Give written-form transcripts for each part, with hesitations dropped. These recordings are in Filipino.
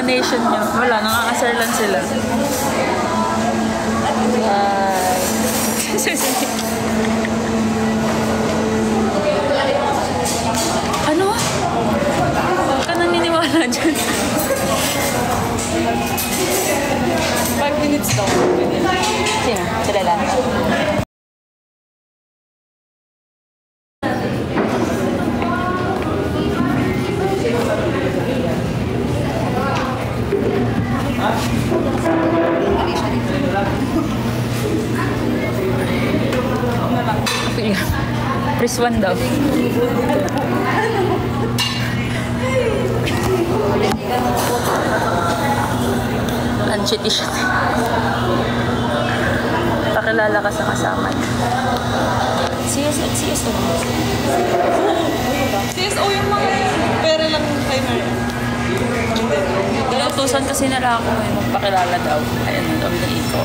explanation nyo? Wala, nakakasar lang sila. Ano? Huwag ka naniniwala dyan. 5 minutes daw. Sino? Sila lang. Press 1 daw. Ang chitty-shit. Pakilala ka sa kasama niya. CSO. CSO yung mga pera lang kay Mary. Inutusan kasi nila ako eh, magpakilala daw. Ayan, daw na iko.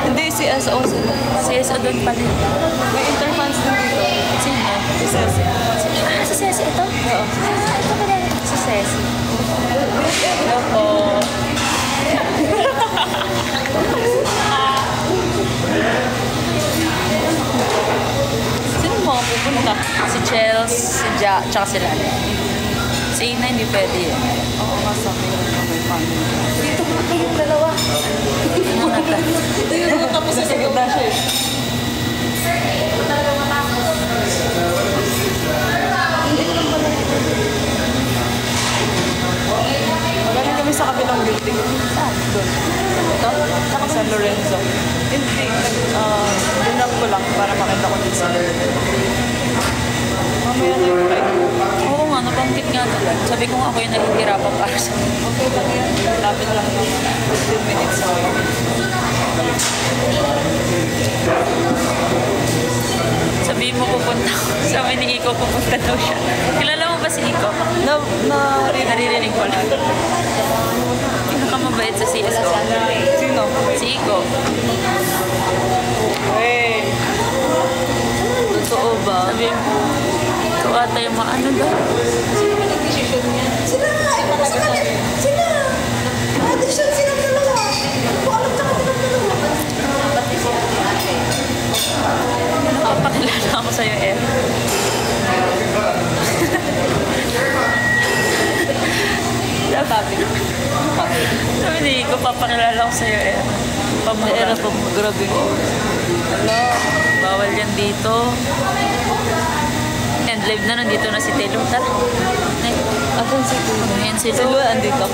Hindi, CSO sila. CSO doon pala. May interfans din dito. Sino? Si Ceci. Si Ceci ito? Oo. Ito pala. Si Ceci. Hello po. Sino mga pupunta? Si Chels, si Ja, tsaka si Lali. Si Ina hindi pwede eh. Oo nga, sa akin yung may family. Dito ko yung dalawa. Ano nata? Ito yung tapos sa ganda siya eh. Magaling kami sa kabilang building. Saan? Doon. Ito? Sa San Lorenzo. Hindi. Dinap ko lang para makita ko din sa mamaya na yung flight. Oo nga, nabanggit nga nila. Sabi ko nga ako yung nahihirapan para sa... Okay lang yan. Lapit lang ng 15 minutes away. Sabihin mo pupunta ako. Sabi ni Iko, pupunta daw siya. Kilala mo ba si Iko? Naririnig ko lang. Pinakamabait sa CSO. Sino? Si Iko. Hey. Totoo ba? Sabi mo, ito ata yung mga ano daw. Sino ba nag-decision niya? Sila nga! Sila! Nag-decision silang dalawa. Ano po alam sa kanilang dalawa? Pati siya. Napapakilala ako sa'yo eh. Sabi ni Iko, papakilala ako sa'yo eh. Pamura. Grabe ko. Hello, bawal yan dito. And live na nandito na si Telo. Tara. Asan si Tilo? Ayan si Si Lu. Lu andito.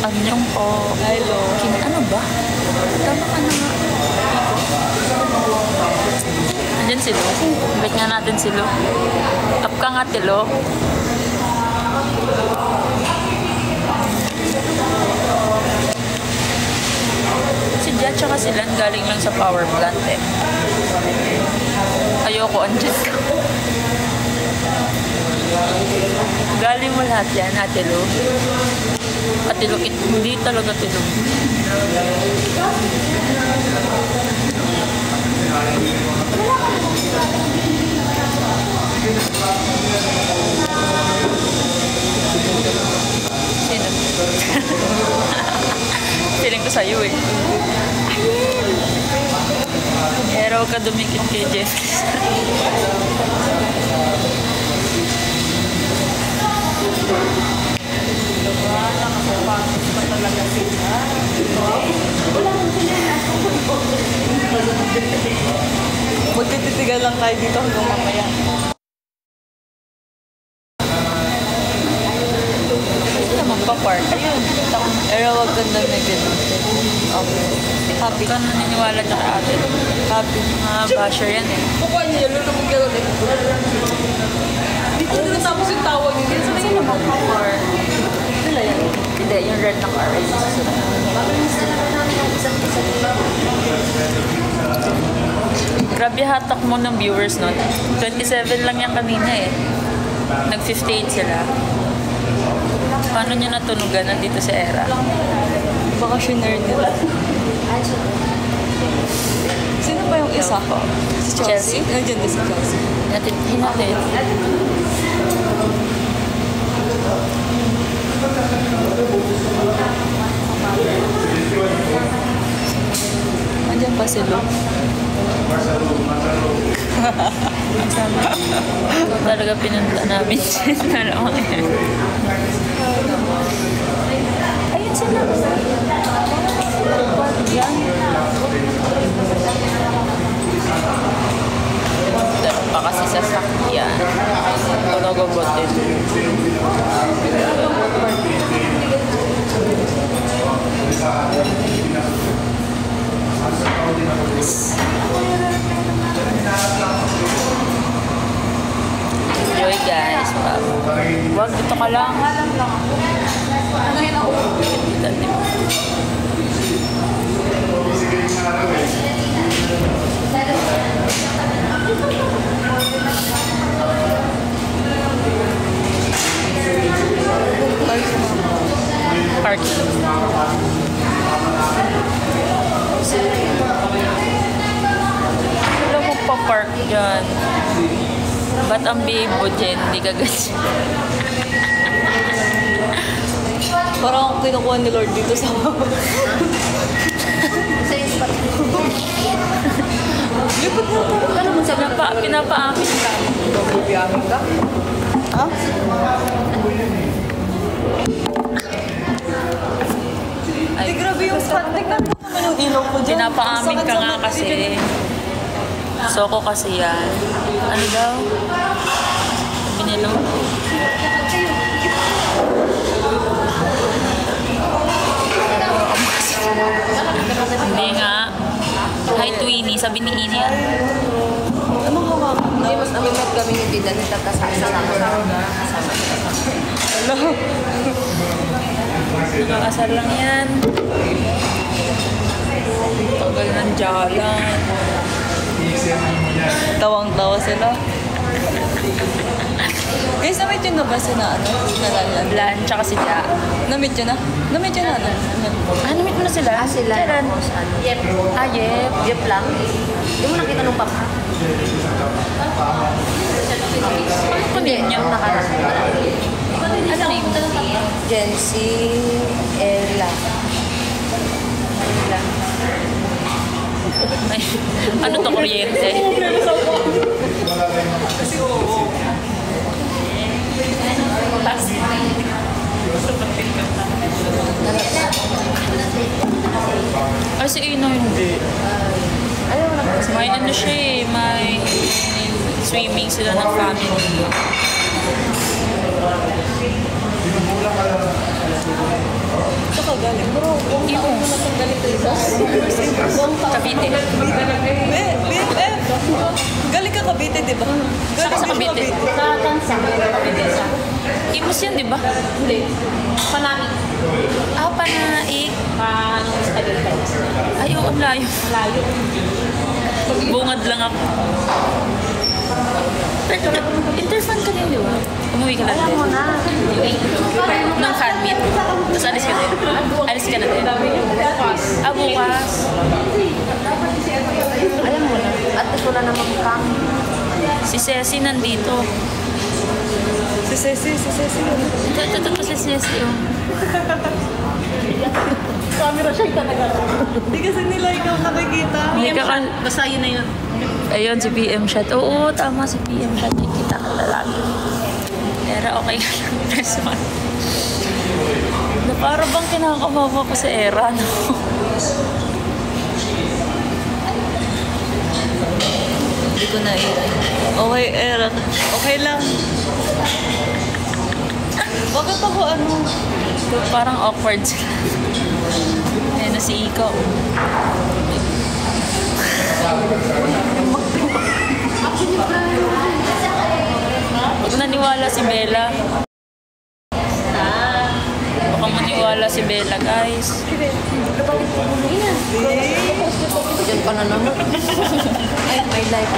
Anyong po. Hello. Ano ba? Tama ka na nga. Andyan si Lu. Invite nga natin si Lu. Up ka nga, Telo. Si Jia tsaka si Lan galing lang sa power plant eh. Ayoko, andyan ka. Galing mo lahat yan, Ate Lu. Ate Lu, hindi talaga Ate Lu. Sino? Feeling ko sa'yo eh. Pero ka dumikit kay Jeff. Magtititigan lang tayo dito hanggang mamaya. Sino magpa-park? Ayun. Pero wag ganda na gano'n. Okay. Happy. Huwag ka naniniwala na kay Ate Lu. Happy. Mga basher yan eh. Kukuha niya, lulubog ka ulit. Dito na natapos yung tawag niya. Sino magpa-park? Sila yan. Hindi, yung red na car. Grabe hatak mo ng viewers nun. 27 lang yan kanina eh. Nag-58 sila. Paano nyo natunugan nandito sa era? Vacationer nila. Sino ba yung isa ko? Si Chelsea? Nandiyan din si Chelsea. Hinatid. talaga pinunta namin sa dalawang yan. Ayun sila. Yan. Dahil pa kasi sa sakyan. Panagobotin. Enjoy guys. Wag dito ka lang. Parking. Wala mo pa-park dyan. Ba't ang bibo dyan? Hindi ka ganyan. Parang ako kinukuha ni Lord dito sa lipat na ito. Ano mo sabi? Pinapaamin ka. Bibiyahin ka? Ha? Ay, grabe yung fat. Tingnan mo naman yung ilong ko dyan. Pinapaamin ka nga kasi. Soko kasi yan. Ano daw? Sabi nila. Hindi nga. Hi Twinnie, sabi ni Ini yan. Anong hawakan? Hindi, mas namimet kami yung tita ni Tatasama. Nakakasal lang yan. Tagal ng jalan. Tawang-tawa sila. Guys, na-meet yun na ba si na ano? Nalalan? Lan, tsaka si Ja. Na-meet yun na? Na-meet yun na ano? Ah, na-meet mo na sila? Sila. Kailan? Yep. Ah, yep. Yep lang. Hindi mo nakita nung papa. Ano ko din niyo? Ano name? Jency Ella. Ay, ano to, kuryente? Ay, si Ina hindi. May ano siya eh, may swimming sila ng family. Saka galing. Bro, kung Iyo. ako na itong galing dito. Cavite. BFF! Galing ka Cavite, di ba? Saka sa Galing Cavite. din Sa Tansa. Kapit siya. Imus yan, di ba? Hindi. Panami. Ah, Panaik. Paano sa Cavite? Ay, oo, ang layo. Malayo. Bungad lang ako. Pero, interfan ka din, di ba? Umuwi ka lang Alam din. mo na. Nang fan meet. Tapos alis ka din. Alis ka na din. Ah, bukas. Alam mo na. At wala namang kami. Si Ceci nandito. Si Ceci. Ito si Ceci. Oh. Camera siya talaga. Hindi kasi nila ikaw nakikita. Hindi ka kan... Basta yun na yun. Ayun, si PM shot. Oo, tama si PM shot. Nakikita ka lalaki. Pero okay ka lang. Press one. Na para bang kinakabawa ko sa era, no? Hindi ko na okay, Era. Okay lang. Bakit ako ano? Parang awkward sila. Ayan na si Iko. Huwag naniwala si Bella. Baka maniwala si Bella, guys. Diyan pa na naman. Ay, my life.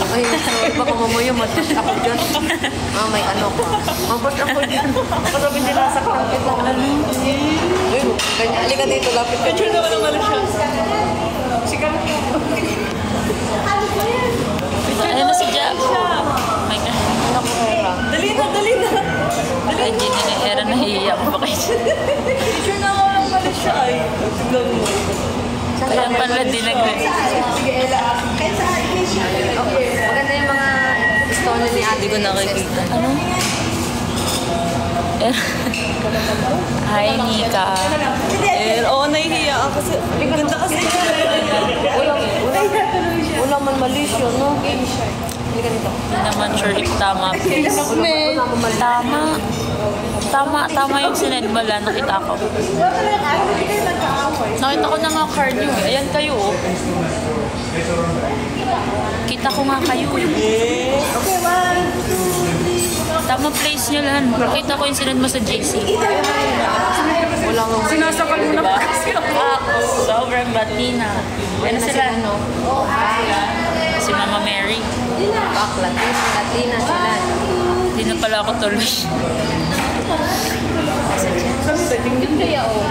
Ay, sorry, baka mamaya matas ako dyan. May ano ko. Mabat ako dyan. Baka sabi nila sa kapit lang. Uy, ganyan. Halika dito, lapit ka. Picture naman naman siya. Ayan na si Ja. My God. Dali na. Ay, Jenny na era nahihiya ko pa kayo. Picture na ako lang pala siya ay. Tignan mo. Kaya pala din Sige, Ella. Maganda yung mga Gusto niya ni Ate. Hindi ko nakikita. Ano? Hi, Nika. Oo, nahihiya ako kasi. Ganda kasi. Wala man malis yun, no? Hindi ka dito. Hindi naman sure if tama. Tama yung sinend mo lang. Nakita ko. Nakita ko na nga card nyo eh. Ayan kayo oh. Kita ko nga kayo eh. Tama place nyo lang. Nakita ko yung sinend mo sa JC. Wala nga. Sinasakal mo na Diba? Sobrang batina. Ano sila? Si Mama Mary. Bak, Latina sila. Hindi na pala ako tuloy. Kaya oh.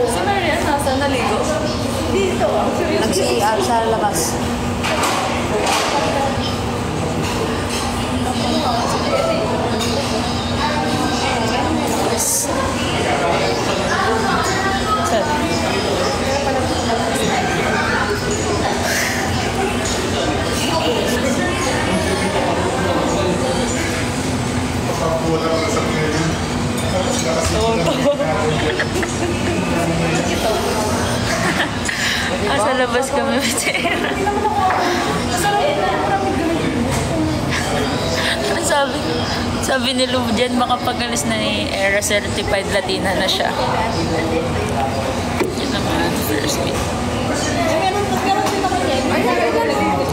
Si Maria, nasa naligo? Dito. Nag-CR sa labas. Sa labas kami. Sabi ni Lou dyan, makapag-alis na ni Era Certified Latina na siya. Yun naman, first meet.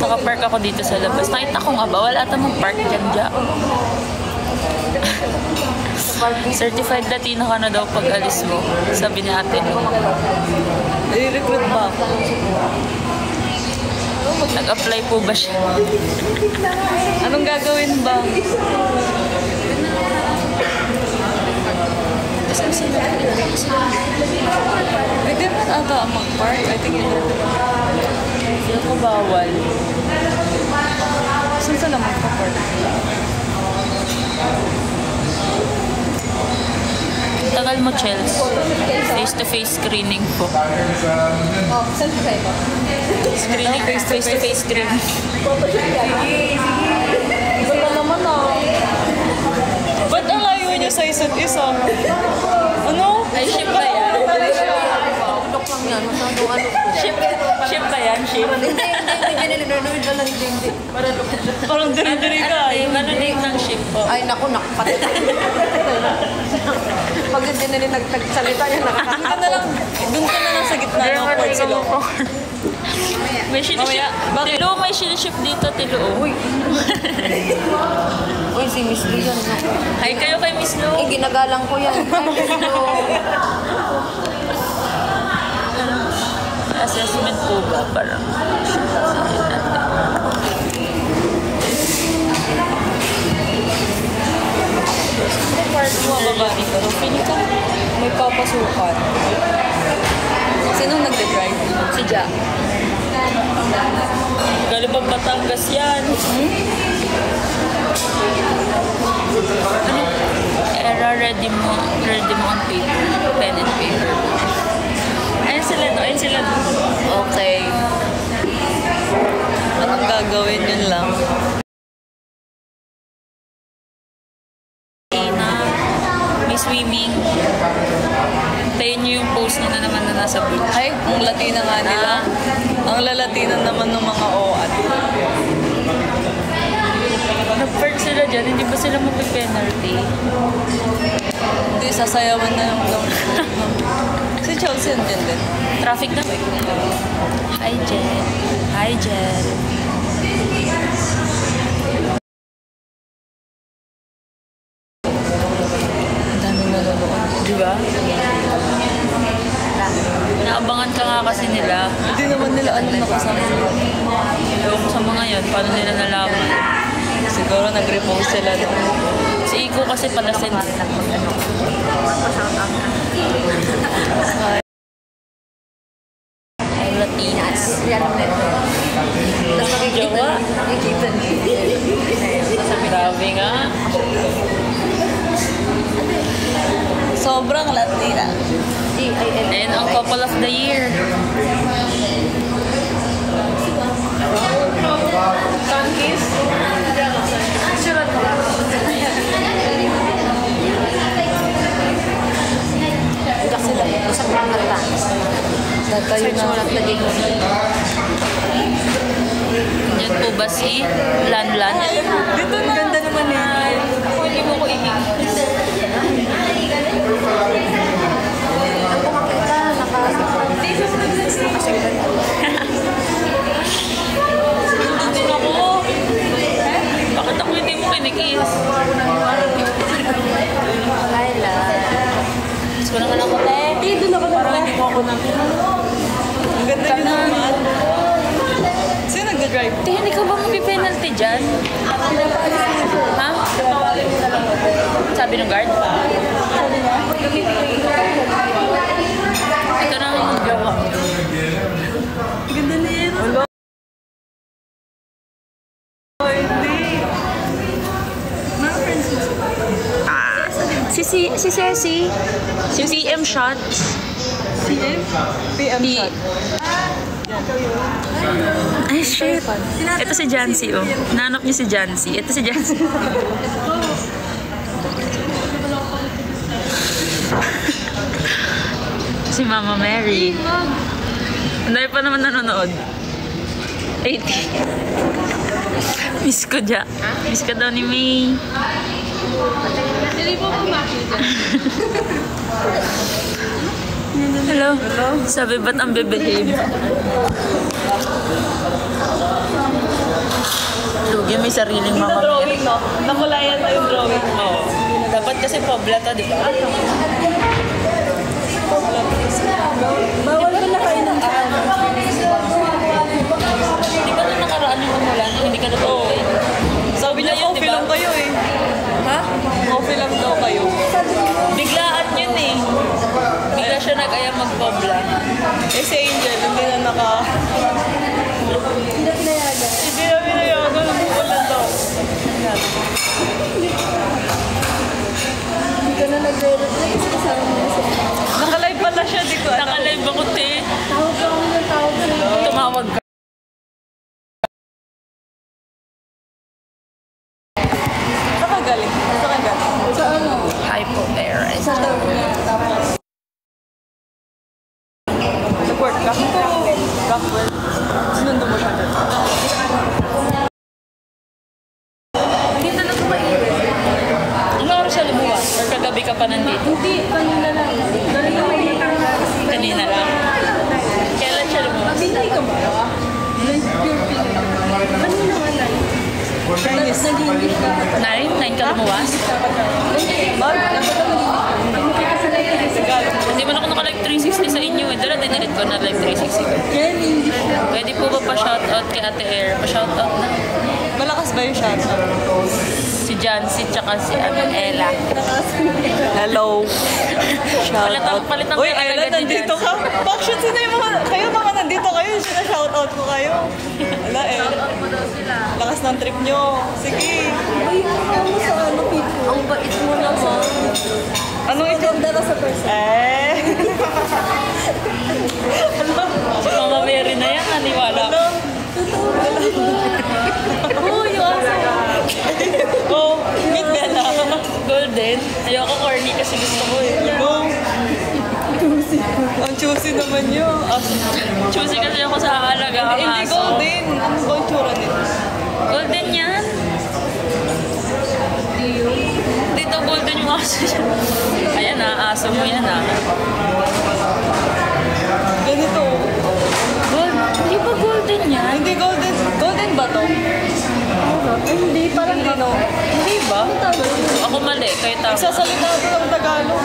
Nakapark ako dito sa labas. Nakita ko nga ba, wala tamang park dyan. Certified Latina ka na daw pag alis mo. Sabi ni ate Lou. I-recruit ba ako? Nag-apply po ba siya? Anong gagawin ba? Pwede ba ata ang mag-park? I think ito. Hindi ko bawal. Saan sila mag-park? Tagal mo, Chels. Face-to-face screening po. Oh, saan ka ba? Screening, face-to-face screening. Iba na naman ah. Ba't ang layo niyo sa isa't isa? Ano? Ay, ship ba yan? Tulok lang yan. Masyado ano ko. Ship ba yan? Ship? Hindi. Hindi. Parang diri-diri ka. Ay, ano name ng ship po? Ay, naku, nakapatid. Pag hindi na rin nagsalita yan, Doon ka na lang sa gitna ng court sila. May siniship. Bakit? Tilo, may siniship dito, Tilo. Uy, si Miss Lee yan. Naku. Hi kayo kay Miss Lou. Eh, ginagalang ko yan. Assessment po ba? Parang. Part mo, babae ka. Pili ka. May papasukan. Sinong nagde-drive? Si Jack. Galibang Batangas yan. Era, ready mo on paper. Pen and paper. Ayun sila no, ayun sila no. Okay. Anong gagawin yun lang? May swimming. Tayo niyo yung post nila naman na nasa beach. Ay, ang Latina nga nila. Ang lalatina naman ng mga OAT. Nag-park sila dyan, hindi ba sila mag-penalty? Hindi, sasayawan na lang daw. Si Chelsea andyan din. Traffic na. Hi, Jen. Hi, Jen. Ang daming nanonood. Di ba? Naabangan ka nga kasi nila. Hindi naman nila ano nakasama. Ewan ko sa mga yun, paano nila nalaman? Siguro nag-repost sila. Si Iko kasi pala send. Ay, Latinas. Jawa. Grabe nga. Sobrang Latina. And ang couple of the year. Sun kiss. Sulat na din. Yan po ba si Lanlan? Dito na. Ganda naman eh. Hindi mo ko ibig. Ang pumakita, Din ako. Bakit ako hindi mo kinikis? Laila. Mas ko naman ako, te. Doon ako na. Parang hindi mo ako na. Ang ganda yun naman. Sino nag-drive? Te, hindi ka ba mapipenalty dyan? Ha? Sabi ng guard? Ito na ang gawa. Ganda na yan. Wala. Oh, hindi. Mga friends mo. Si Ceci. Si PM shot. PM? PM shot. Ay, shit. Ito si Jancy, oh. Nanap niyo si Jancy. Ito si Jancy. Si Mama Mary. Ang dami pa naman nanonood. 80. Miss ko dyan. Miss ka daw ni May. Hello. Sabi ba't ang bebehave? Lugi, may sariling Mama Mary. Drawing, no? Nakulayan na yung drawing. Oo. Dapat kasi pobla to, di ba? Bawal ka na kayo ng ano. Di ba na nakaraan yung umulan? Hindi ka natuloy. Sabi niya, Yun, coffee diba? lang kayo eh. Ha? Coffee lang daw kayo. Biglaan yun eh. Bigla siya nag-aya magpobla. Eh si Angel, hindi na naka... Hindi na pinayagan. Umulan daw. Hindi ka na nag-reply kasi kasama mo na siya. Naka-live pala siya, di ko alam. Nakalive ako, te. Tawag ka muna, tawag ka na. Tumawag ka. Saan ka galing? Saan ka galing? Sa ano? Hypo-parent. Sa tapos. Nag-work ka? Backward. Sinundo mo siya doon. Dito na kumain. Anong oras siya lumuwas? Or kagabi ka pa nandito? Hindi, kanina lang. Kanina may Kanina lang. Kailan siya lumuwas? Pinay ka ba? Like pure Pinay. Kanina nga lang. Chinese. Nag-English ka. 9 ka lumuwas? Hindi man ako naka-live 360 sa inyo eh. Dala dinilit ko na live 360 ko. Yan, English ka. Pwede po ba pa-shoutout kay Ate Air? Pa-shoutout na. Malakas ba yung shoutout? Si Jancy tsaka si Ella. Hello. Palit ang Uy, pera Ayla, agad ni nandito Jancy. ka. Bakit sino yung mga... Kayo mga nandito kayo. Sina-shoutout ko kayo. Wala eh. Lakas ng trip nyo. Sige. Ay, ano sa ano, people? Ang bait mo naman. Anong ito? Ganda ka sa person. Si Mama Mary na yan, naniwala ko. Oh, yung aso. Oh, meet Bella. Golden. Ayoko corny kasi gusto ko eh. Oh. Ang juicy naman yun. Choosy kasi ako sa alaga ang Hindi aso. golden. Ano ba yung tsura nito? Golden yan. Dito golden yung aso siya. Ayan na, aso mo yan ah. Ganito. Gold? Hindi ba golden yan? Hindi golden. Golden ba to? Hindi, parang Hindi no. Hindi ba? Ako mali, kayo tama. Nagsasalita ko ng Tagalog.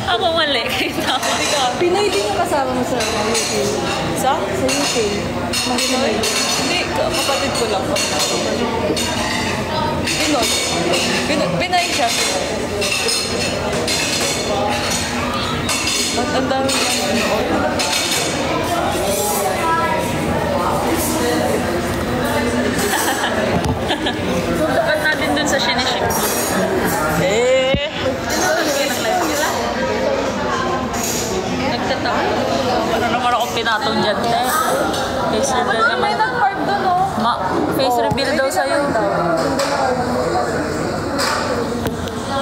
Ako mali, kayo tama. Hindi ka. Pinay din yung kasama mo sa UK. Sa? Sa UK. Pinoy? Hindi, kapatid ko lang. Pinoy. Pinay siya. Ang dami Ba't natin dun sa siniship mo? Eh. Nagtataka. Ano naman ako pinatong dyan, te? Face reveal naman. May nag-park doon, oh. Face reveal daw sa'yo.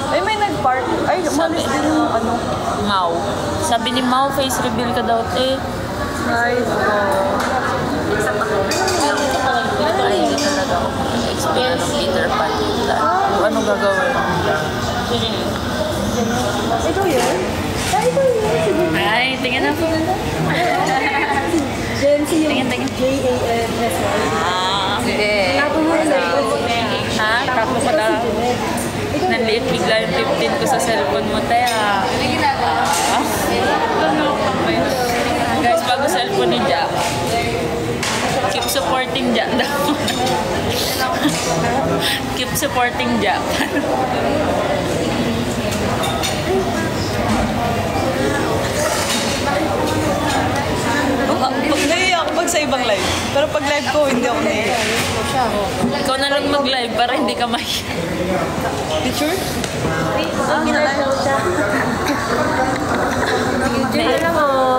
Ay, may nag-park. Ay, umalis din yung ano. Mau. Sabi ni Mau, face reveal ka daw, te. Nice. Ay, hindi talaga ako experience ng Peter Pan. Kung ano gagawin. Ikaw yun? Ikaw yun. Ay, tingnan ako. Jency yung Tingin. J-A-N-S-Y. Hindi. Ha? Tapo ko na. Nanliit bigla yung 15 ko sa cellphone mo, te. Guys, bago cellphone ni Jack. Keep supporting Jack daw. Keep supporting Jack. Naiiyak ako pag sa ibang live. Pero pag live ko, hindi ako naiiyak. Ikaw na lang mag-live para hindi ka mahiya. Picture?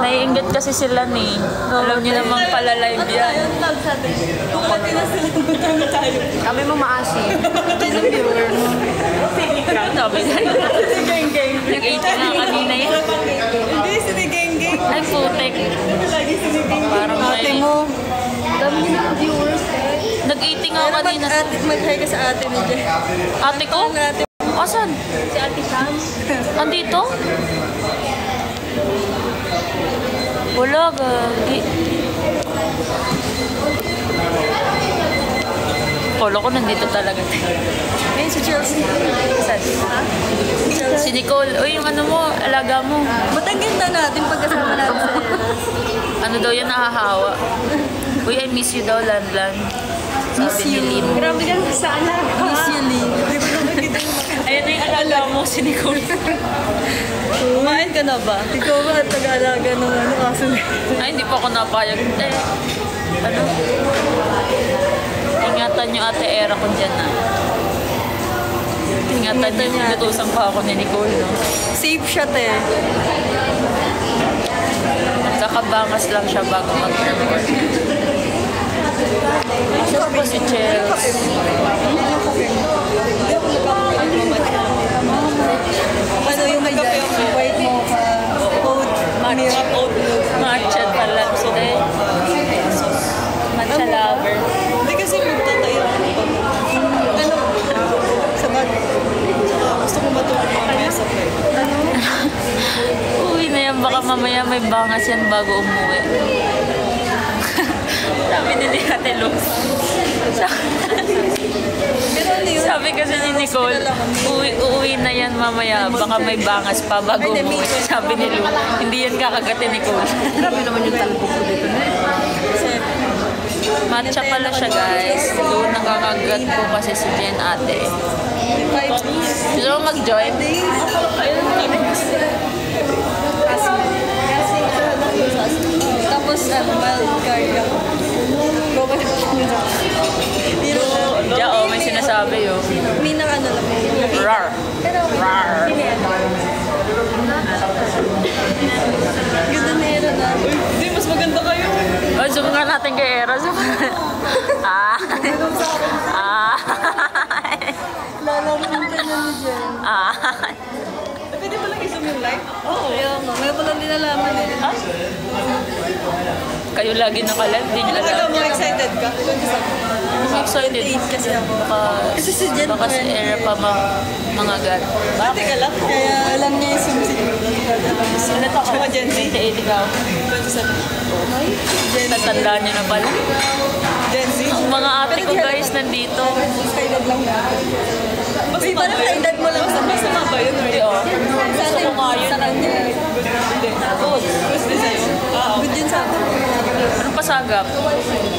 Naiinggit kasi sila ni. Alam niyo namang pala live yan. Bumati na sila. Bumati tayo. Kami mo maasim. Sino viewer mo? Sabi na yun. Si Geng Geng. Nag-18 na kanina yan. Hindi, si Geng Geng. Ay, putek. Lagi si Geng Geng. Parang Ate may... mo. Dami na viewers eh. Nag-18 nga kanina. Mag-hi ka sa ate ni Jen. Ate ko? Ate. Asan? Si Ate Sam. Andito? Wala, gagi. Kolo ko nandito talaga. Ayun si Chelsea. Saan? Si Nicole. Uy, yung ano mo, alaga mo. Mataganda natin pagkasama natin sa Ano daw yan nahahawa? Uy, I miss you daw, Lanlan. Sabi ni Lin. Grabe ka sa anak. Miss you, Lin. Ayan na yung alaga mo, si Nicole. Kumain ka na ba? Ikaw ba at taga-alaga ng aso? Ay, hindi pa ako napayag. Ano? Ingatan niyo ate Era ko dyan na. Ingatan niyo, inutusan pa ako ni Nicole, no? Safe shot eh. Kakabangas lang siya bago mag-record. Asan ba si Chels? Ano yung may white mocha, oat, milk, oat milk. Matcha pala. Matcha lover. Hindi kasi magtatayo. Ano? Sa bag. Gusto ko matulog mamaya sa play. Uwi na yan. Baka mamaya may bangas yan bago umuwi. Sabi ni Ate Luz. Sabi kasi ni Nicole, uuwi na yan mamaya. Baka may bangas pa bago umuwi. Sabi ni Lu, hindi yan kakagatin ni Nicole. Grabe naman yung talbog ko dito na Matcha pala siya, guys. Doon nakakagat ko kasi si Jen ate. Gusto mo mag-join? Tapos, mild cardiac. Yeah, oh, may sinasabi oh. Minang ano lang. Rar. Rar. Ganda na Era na. Hindi, mas maganda kayo. Oh, zoom nga natin kay Era. Zoom. Ah. Ah. Lalaman ka na ni Jen. Ah. Pwede pa lang i-zoom yung light? Oo. Kaya nga, ngayon pa lang nilalaman eh. Ah? Kayo lagi nakalive, di nyo Ikaw alam. mo excited ka? I'm excited. 28 kasi ako. Kasi si Jen Baka si Era pa mga gan. Bakit ka lang? Kaya alam niya yung sumsi. Ano to ka? Gen Z. 28 ikaw. 27. Tatandaan nyo na pala. Gen Z? Ang mga ate ko guys nandito. Skydad lang na. Uy, parang skydad mo lang. Masama ba yun? Hindi oh. Gusto ko nga yun. Sa kanya. Good. Gusto din sa'yo? Good yun sa akin. Anong pasagap?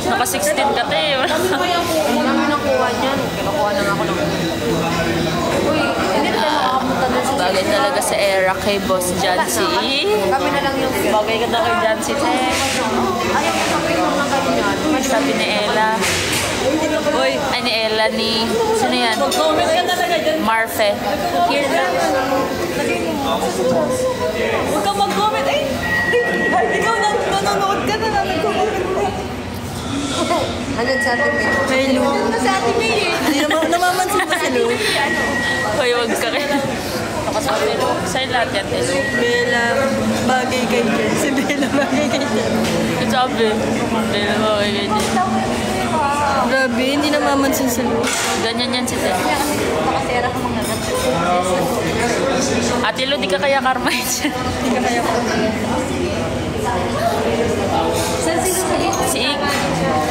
Naka 16 ka te. Kami nakuha niyan. Kinukuha na nga ako ng... Uy, hindi na tayo makapunta doon sa... Bagay talaga sa Era kay Boss Jancy. Kami na lang yung... Bagay ka daw kay Jancy te. Ayaw ko sa picture ng ganyan. Sabi ni Ella. Uy, Ay ni Ella ni... Sino yan? comment ka talaga dyan. Marfe. Here na. Huwag kang mag-comment. Eh, ikaw nanonood ka na nag-comment ka. Andun sa atin eh. May Lu. Sa Ate May eh. Hindi namamansin ba si Lu? Hoy, wag ka rin. Nakasabi. Sa'yo lahat yan, Telo. Bella. bagay kay Jen. Si Bella bagay kay Jen. Sabi, hindi na ba kayo ganyan. Grabe, hindi na mamansin sa loob. Ganyan yan si Ted. Nakasera ka mga Ate Lo, di ka kaya karma yun siya. Hindi ka kaya ko. Saan sino kayo? Si Ik.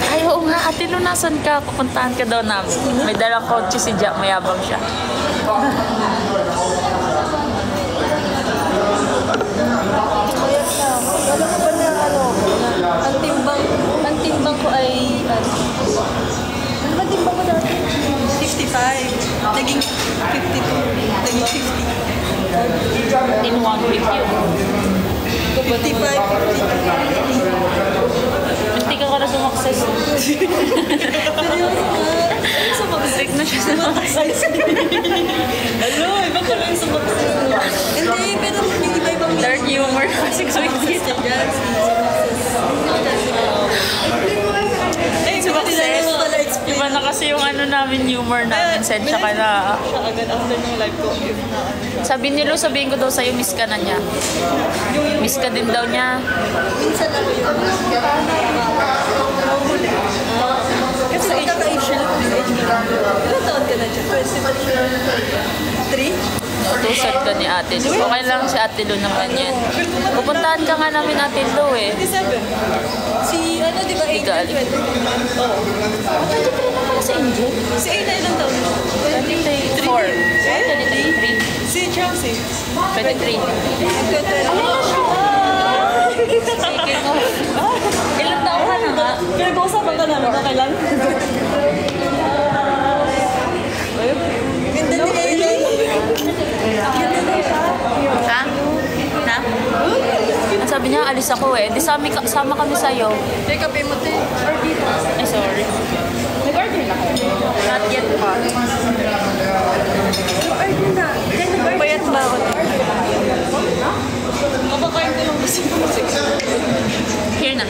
Ay, oo nga, Ate Lo, nasan ka? Pupuntahan ka daw namin. May dalang kotse si Jack, mayabang siya. Alam ko ba na ang timbang ko ay, ano ba timbang ko dati? 55. Naging 52. Naging 50. In one week yun. 55, 52. Hindi ka na sumakses. Strict na siya sa Sumakasay. Ano? Iba ko lang sumakasay. Hindi, pero yung iba-ibang dark humor kasi sweet. Ay, Sumakses. Iba na kasi yung ano namin, humor namin. Sensya ka na. Siya agad after ng live ko. If na ano siya. Sabi ni Lo, sabihin ko daw sa'yo, miss ka na niya. Miss ka din daw niya. Minsan ako yun. Kasi kaka-age siya. Ilan taon ka na dyan? 3? Utusan ka ni Ate Lo. Okay lang si Ate Lo naman yan. Pupuntahan ka nga namin Ate Lo eh. 27. Si ano, di ba? Di ka 18, alim. 20. Oo. Si Angel? Si Aina ilang taon? 23. 23. Si Chelsea. 23. Ano na siya? Sige mo. Ilang taon ka na nga? Pinag-uusapan ka namin, okay lang? Ganda ni Aina. Ganda na siya. Ha? Na? Ang sabi niya, alis ako eh. Di sama kami sa'yo. May kape mo tayo. Or dito. Ay, sorry. Nag-order na kayo? Not yet pa. Nag-order na. Bayat ba ako? Kapakain ko lang kasi Here na.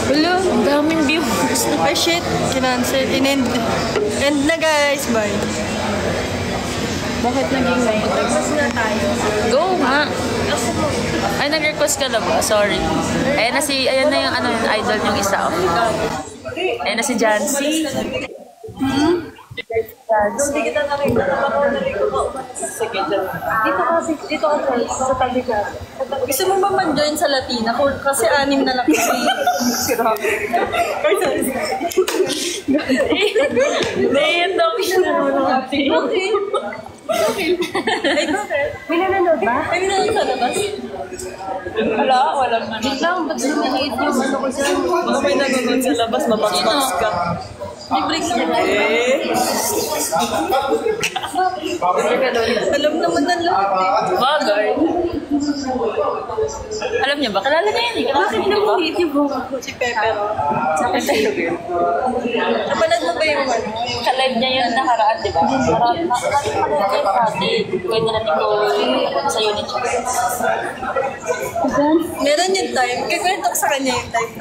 Hello, ang daming viewers. ay shit, kinancel. In-end. End na guys, bye. Bakit naging mag-request na tayo? Go nga. Ay, nag-request ka na ba? Sorry. Ayan na yung ano, yung idol yung isa. Ayan na si Jancy. Hindi kita nakita na ako naligo ko. Sige, dito ako sa tabi ka. Gusto mo ba mag-join sa Latina? Kasi 6 na lang kasi. Hindi, yun daw Okay. Okay. Ay, bakit? May nanonood ba? May nanonood sa labas? Wala, walang ano. Lang, ba't lumiliit yung ano ko dyan? Baka may nanonood sa labas, mabax-bax ka. May break naman tayo. Alam naman ng lahat eh. Bagay. Alam niya ba? Kalala niya yun eh. Bakit lumiliit yung buhok ko? Si Pepper. Sa akin tayo yun. Napanood mo ba yung ano? Ka-live niya yun nakaraan, di ba? Nakalive kayo pati. Pwede natin ko sa unit siya. Meron yung time. Kikwento ko sa kanya yung time.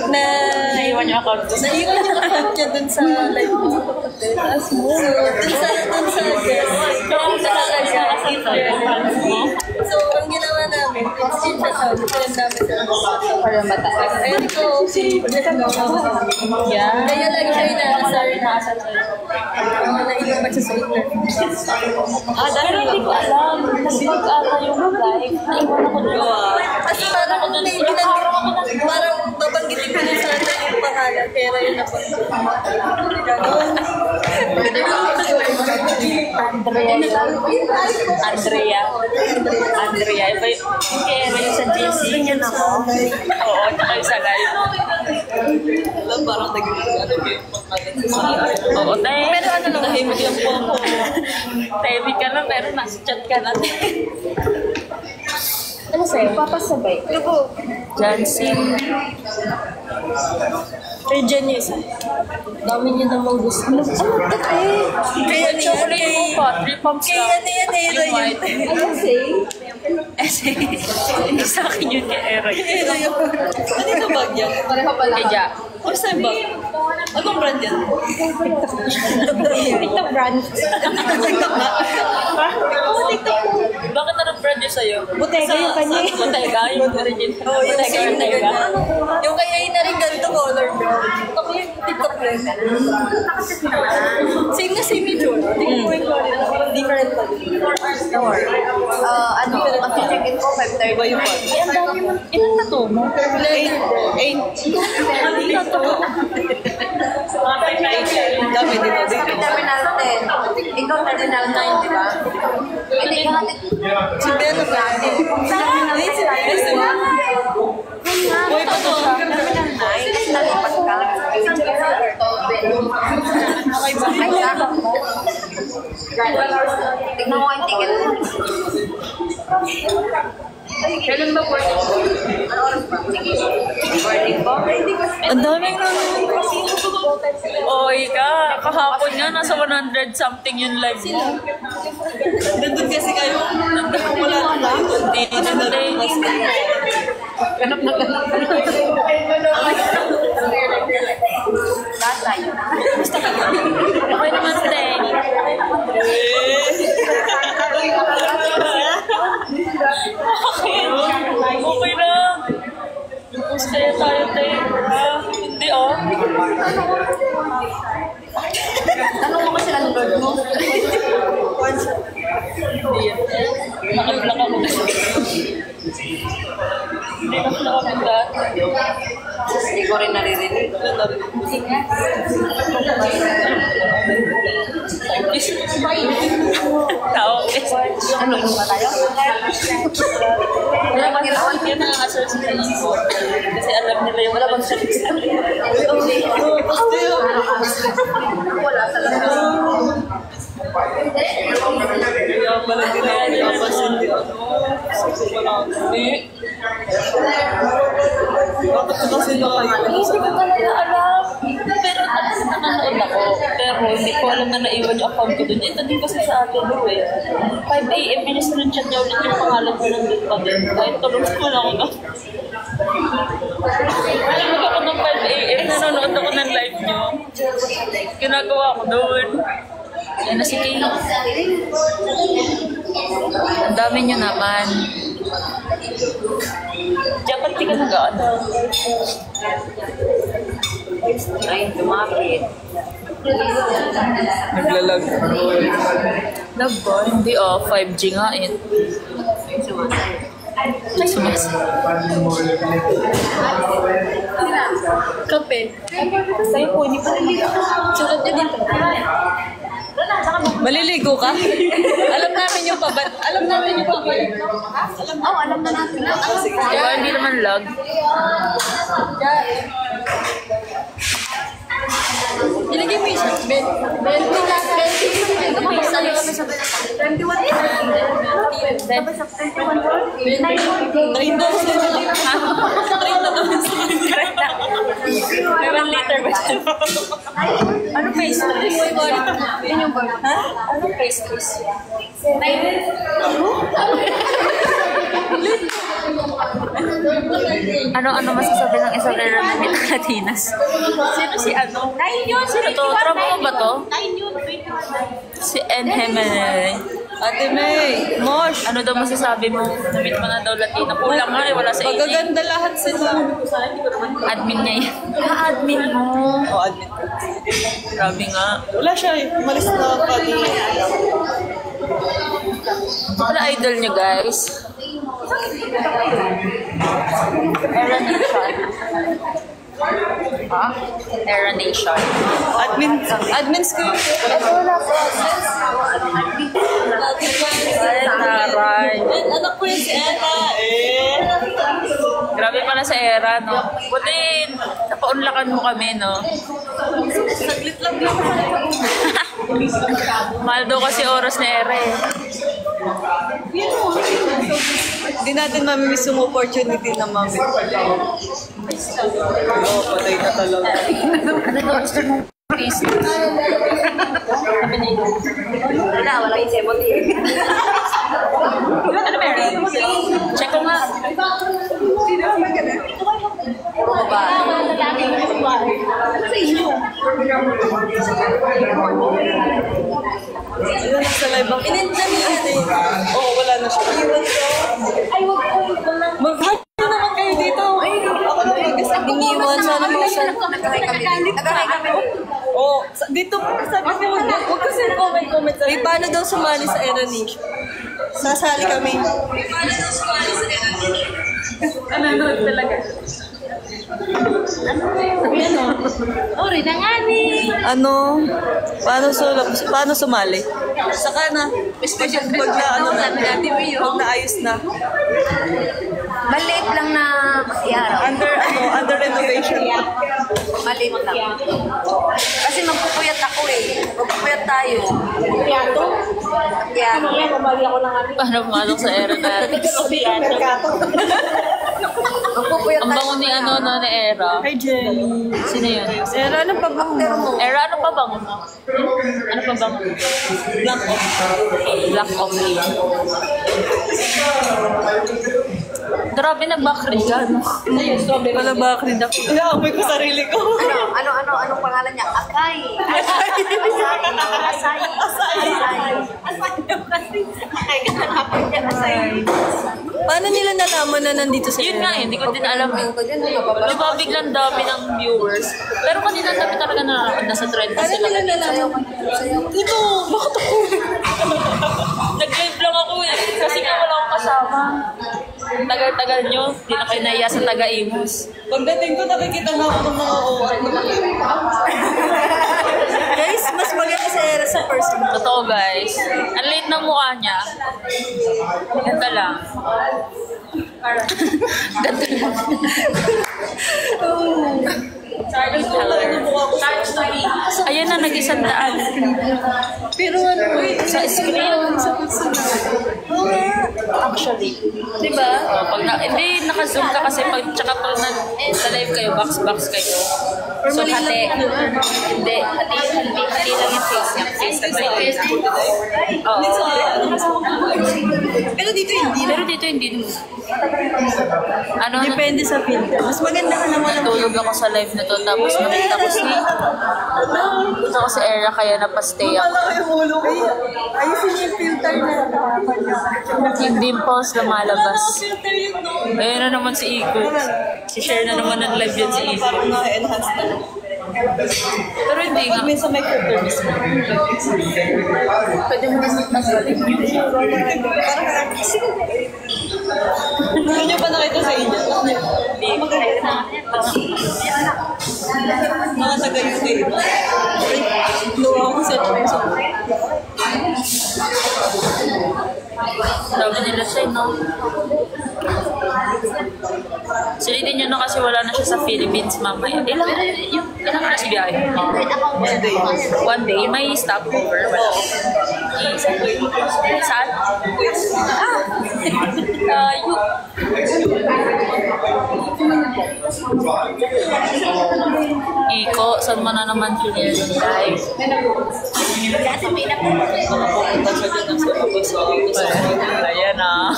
Na... Naiwan yung account ko. Naiwan yung account niya dun sa live mo. Taas mo. Dun sa guest. So, ang ginawa namin, screenshot namin, pinag namin sa Para mataas. ayun ko, si Yeah. kaya lagi siya inaasar na sa nailang magsusuot na. Pero hindi ko alam. Nag-vlog ata yung live. Naiwan ako doon. Kasi parang may parang babanggitin ko na sana yung pangalan, pero yun na po. Gano'n. Andrea. Iba yung kaya yung sa GC. Ganyan ako. Oo, tsaka yung sa live. Alam, parang nag-ano yung Oo, tayo. pero ano lang, tahimik yung po ko. Tahimik ka na, pero nasa chat ka na. Ano sa'yo? Papasabay. Lubo. Jancy. Kay Jen yung isa. Dami niyo namang gusto. Ano to eh? Kay ano yan? Chocolate mo pa. 3 pumps Kay lang. ano yan? Hero Yung yun. white. Ano say? Hindi sa akin yun kay Eroy. Hero yun. Ano yung bag yan? Pareho pala. Kay Ja. Ano sa'yo bag? Anong brand yan? TikTok brand. TikTok nga. Oo, TikTok mo. Bakit na friend niyo sa'yo? Butega yung kanya. Butega, yung original. Oo, yung Butega, same na Butega. ganyan. Yung kaya yun na rin ganito color brown. Ako yung TikTok rin. Same na same ni June. Tingnan mo yung color. Different pa din. Store. Ano, mag-check-in ko 5:30. Iba yung Eh, ang dami mo. Ilan na to mo? 8. Ano na to? Dami din po dito. Terminal 10. Ikaw Terminal 9, di ba? Hindi, kahatid. Si Bella ba? Wait, si Bella. Boy, pa to. Terminal 9. Nalipat ka. Okay ba? Ay, tignan mo yung ticket. Kailan ba boarding ko? Ano oras ba? Boarding ko? Ang daming nanonood. Oy ka, kahapon nga, nasa 100 something yung live mo. Nandun kasi kayo. Wala na. Hindi na Ganap na ganap. Tatay. Okay naman, Steng. Okay lang. Masaya tayo, Tay. Hindi, oh. Tanong mo kasi lang Lord mo. Hindi yan. Nakablak ako. Hindi nakablak ako. Hindi ko rin naririnig. Tao. Ano, inom ba tayo? Wala bang ginawa yun na asal sa kanyang ko. Kasi alam nila yung wala bang salita. Wala talaga. Kaya pala din ako napasin din. Bakit ko kasi Hindi ko talaga alam. Pero nanonood ako. Pero hindi ko alam na naiwan yung account ko dun. Ito din kasi sa atin bro eh. 5 AM, in-screenshot niya ulit yung pangalan ko nandun pa din. Kahit tulog ko lang ako. Tulog ako ng 5 AM, nanonood ako ng live niyo. Ginagawa ko doon. Yan na si Kay. Ang dami niyo naman. Dapat di ka nag-ano. Ay, dumapit. naglalag. Lag ba? Hindi 5G nga eh. Sumas. Kape. Sa'yo po, hindi pa rin. Sulat niya dito. Maliligo ka? Alam namin yung pabalik. Alam namin yung pabalik. Oh, alam na natin. Diba, hindi naman lag. Ilagay mo yung bed. Bed. Ito pa ba tayo kami sa 21? Sabay sa 21? 30 May 1 liter ba siya? Ano pastries? Yun yung board. Ha? Ano pastries? Ano masasabi ng isang Eremit Latinas? Sino si ano? 9 yun! Sino to? Trauma mo ba to? 9 yun! Si Enhemen. Ate May, Mosh. Ano daw masasabi mo? Namit mo na daw Latina. Kulang nga eh, wala sa 18. Magaganda lahat sila. Admin niya yan. Admin mo. Oh, admit ko. Grabe nga. Wala siya eh. Umalis na pati. Wala idol niyo guys. Era Nation. Ha? Era Nation. Admin school. Wala process. Ay, taray. Anak ko yun si Anna. Grabe pala sa Era, no? Buti, napaunlakan mo kami, no? Saglit lang lang. Mahal daw kasi oras na Era, eh. Hindi natin mamimiss yung opportunity na mamit. Oo, patay na talaga. Ano daw, gusto mo? Please. Wala, wala yung semot eh. Ano meron? Check ko nga. Puro babae. Ayun, nasa ibang... Inenjoy yan eh. Oo, wala na siya. Ay, wag ko. Mag-happy naman kayo dito. Ako na mag-isa. Iniwan, sana mo siya. Nagkahay kami. Oo, dito sabi ko, huwag kasi comment. Ay, paano daw sumali sa Era Nation? Sasali kami. Nanonood talaga. Ori na nga ni. Ano? Paano sumali? Saka na. Pag na, ano na, pag naayos na. Maliit lang na iaraw. Under renovation. Maliit lang. Kasi magpupuyat ako eh. Magpupuyat tayo. Piyato? Piyato. Paano pumalok sa era natin? Magpupuyat Ang tayo. bango ni ano no, ni Era. Hi, Jenny. Sino yun? Era, ano pa ba? Era, ano pa bango mo? Ano pa bango? Black coffee. Grabe nag-backry ka, no? Wala ba ako rin ako? Inaamoy ko sarili ko. Anong pangalan niya? Akay. Asay. Paano nila nalaman na nandito sa Yun nga eh, hindi ko din alam eh. Di ba biglang dami ng viewers? Pero kanina dami talaga na nasa trend na Paano sila. nila nalaman? Dito, bakit ako? Nag-live lang ako eh. Kasi nga wala akong kasama. Tagal-tagal nyo, di na kayo naiya sa taga-Imus. Pagdating ko, nakikita na ako ng mga OR. Guys, mas maganda sa Era sa person. Totoo guys. Ang late ng mukha niya. Ganda lang. Ganda lang. Ayun na, nag-isang daan. Pero ano, Sa screen. Actually. Diba? Hindi, naka-zoom ka kasi pag tsaka pag sa live kayo, box kayo. So, hati. Hindi, hati lang yung face niya. Face ka Oo. pero dito hindi. Pero dito hindi. Ano, Depende sa filter. Mas maganda ka naman ang natulog ako sa live na to, tapos nakita ko si Era, kaya napastay ako. Wala yung ulo ko. Ayusin niyo yung filter na. Yung dimples lumalabas. Filter yun, no? Ayun na naman si Iko. Si share na naman ng live yun si Iko. Parang na-enhance na. Pero hindi nga. Pag minsan may filter mismo. Pwede mo naman nagsalit yun. Hindi niyo pa nakita sa inyo? Hindi. Mga taga-UK. Luwa ko sa Sabi nila siya, no? Silitin nyo na kasi wala na siya sa Philippines mamaya. Ilang oras biyahe? One day. May stopover. Wala. Saan? Iko, saan mo na naman clear yung live? Ayan ah.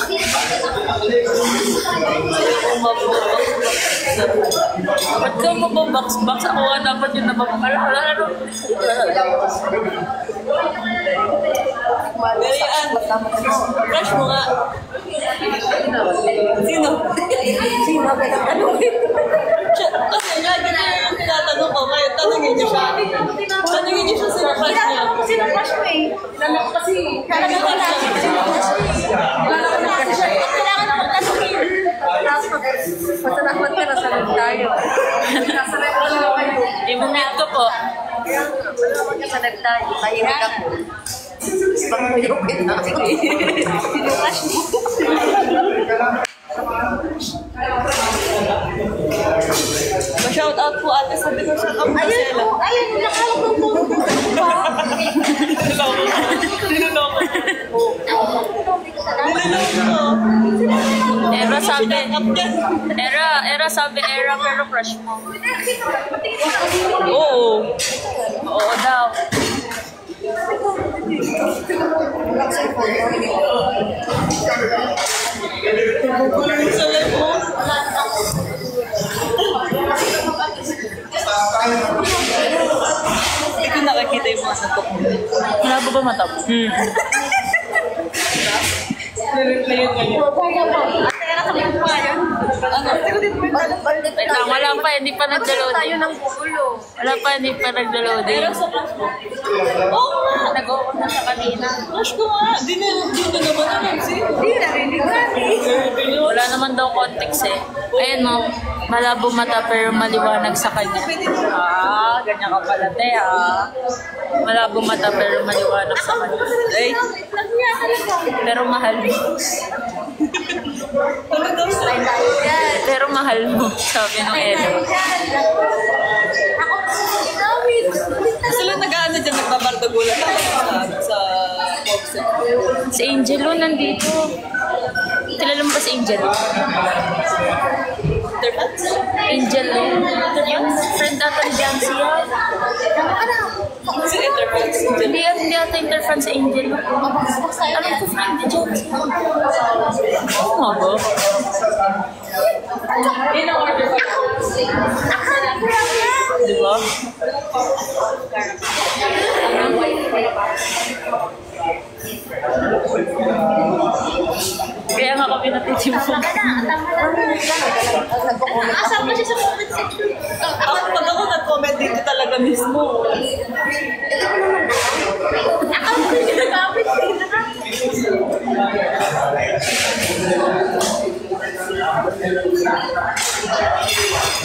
Ba't ka mababox-box? Ako nga dapat yung nababakala. Garian. Crush mo nga. Sino? Ano? Kasi lagi na yung tinatanong ko. Kaya tanongin niyo siya. Tanongin niyo siya sino crush niya. Sino crush mo eh? Kailangan ko kasi. Kailangan ko na. Kailangan ako tanongin. Pasalamat ka na sa live tayo. Nasa live ko lang kayo. I-mute ko po. Pasalamat ka sa live tayo. Tahimik ako. Pag-uyok na. Sino crush mo? Ma-shout out po ate. Sabi ko siya kami na sila. Ayun, nakalap ng po. Niloloko. Era sabi, Era pero crush mo. Oo. Oo daw. Sa live mo? Hindi ko nakakita yung mga satok mo. Malabo ba mata mo? Nire-reply yun ngayon. Ate, nasa may mukha yun. Ano? Wait lang, wala pa, hindi pa Tayo nagda-loading. ng gulo. Wala pa, hindi pa nagda-loading. Pero sa class mo? Oo nga. Nag-open na siya kanina. Crush ko nga. Di na naman alam siya. Hindi, narinig ko. Wala naman daw context eh. Ayun mo, malabo mata pero maliwanag sa kanya. Ah, ganyan ka pala, te ah. Malabo mata pero maliwanag sa kanya. Ay, pero mahal mo. Pero mahal mo, sabi ng Elo. Sila nag-ano dyan, nagbabardagulan sa boxer. Si Angelo nandito. Kilala mo ba si Angel? Angel, yung friend ata ni Jancy yan. Si Interfans. Hindi ata interfan si Angel. Alam ko friend ni Jancy. Oo nga ba? Yun ang order ko. Di ba? Kaya nga kami natitimpong. Asama siya sa comment section. Pag ako nag-comment dito talaga mismo. Ako, ginagamit ko.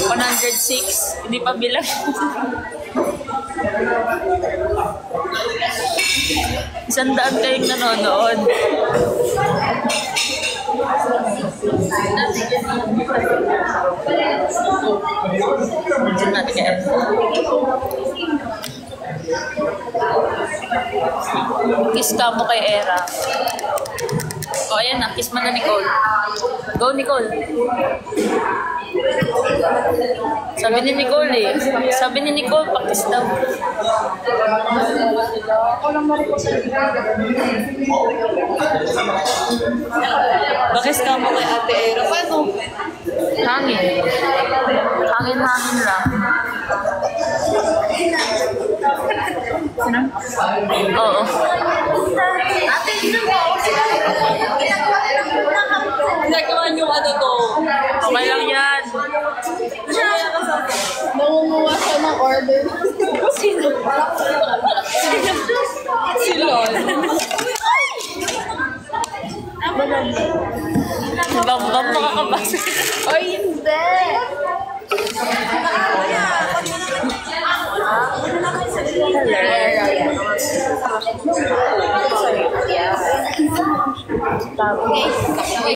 106, hindi pa bilang. Isang daan kayong nanonood. Diyan natin kaya. Kiss ka mo kay Era. O, ayan na. Kiss mo na, Nicole. Go, Nicole. Sabi ni Nicole eh. Sabi ni Nicole, pakis daw. Bakit ka mo kay Ate Era? Paano? Hangin. Hangin lang. Sino? Oo. Ginagawa niyo ano to? Okay lang yan. Nangunguha siya ng order. Sino? Si Lon. Bam makakabasa. Oy, hindi. Hello.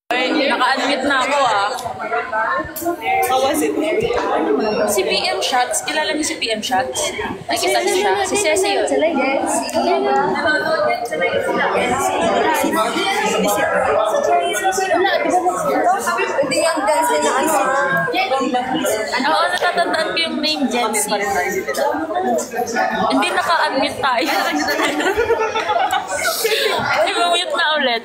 Naka-admit na ako ah. How was it? Si PM Shots, kilala niyo si PM Shots? Nakita niyo siya? Si Ceci yun. Sila, yes. Hindi yung dance na ano ah. Oo, natatandaan ko yung name, Jency. Hindi naka-unmute tayo. I-mute na ulit.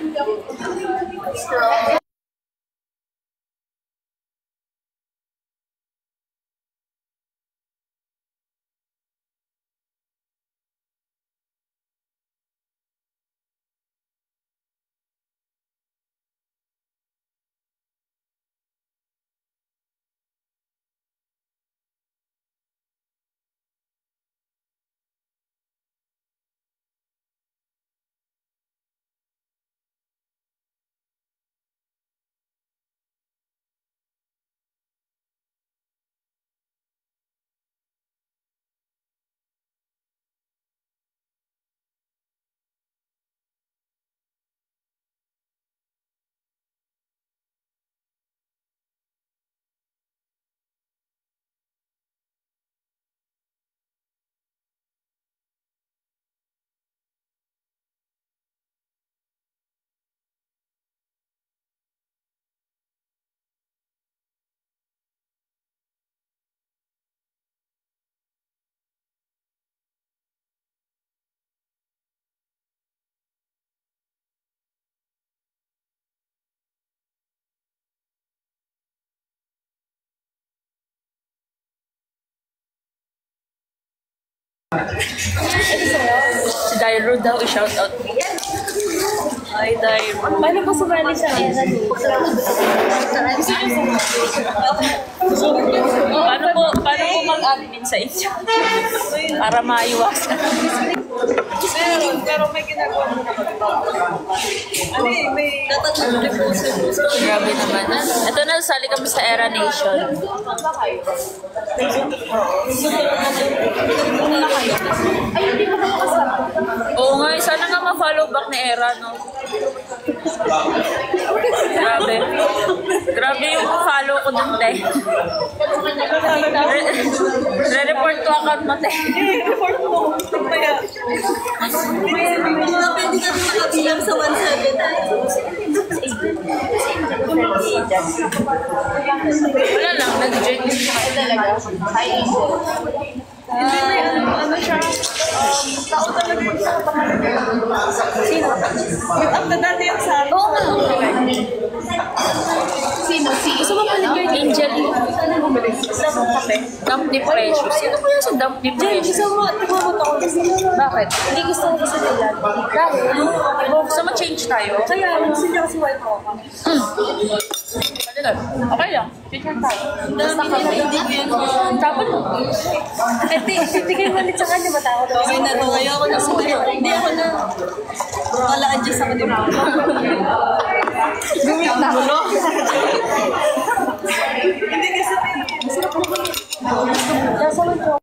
Si Dairo daw, i-shout out mo. Hi, Dairo. Paano po sumali sa era niyo? Paano po mag-admin sa inyo? Para maiwasan. Pero may ginagawa mo na ano eh, may tatatlo po sa Grabe naman. Ito na, sali kami sa Era Nation. Oo nga, sana nga ma-follow back ni Era, no? Grabe. Grabe yung follow ko dun, te. Re-report ko account mo, te. report mo. Kaya, mga pwede ka nakabilang sa 1-7. Wala lang, nag-join din siya. Hindi may ano siya, tao talaga yung sa Sino? Yung na dati yung sa Oo nga. Sino? Gusto mo paligay Angel? Saan bumili? Sa kape? Dump ni Precious. Sino kaya sa Dump ni Precious? Gusto mo, tumabot ako kasi. Bakit? Hindi gusto ko kasi nila. Dahil? Gusto mo change tayo? Kaya, gusto niya kasi white ako. Pwede lang. Okay lang. Change lang tayo. Basta kami, hindi ko yan. Tapos mo. Bigay mo ulit sa kanya, matakot ako. Okay na to, ayoko na sulit. Hindi ako na. Kala-adjust ako, di ba? Gumit na. Hindi kasi. Nasa lang po.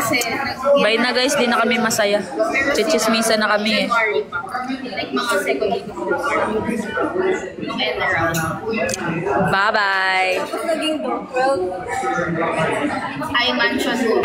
kasi Bye na guys, di na kami masaya. Chichismisa na kami eh. January pa. Like mga second week of February. And around. Bye-bye! Tapos naging door 12. I mansion mo.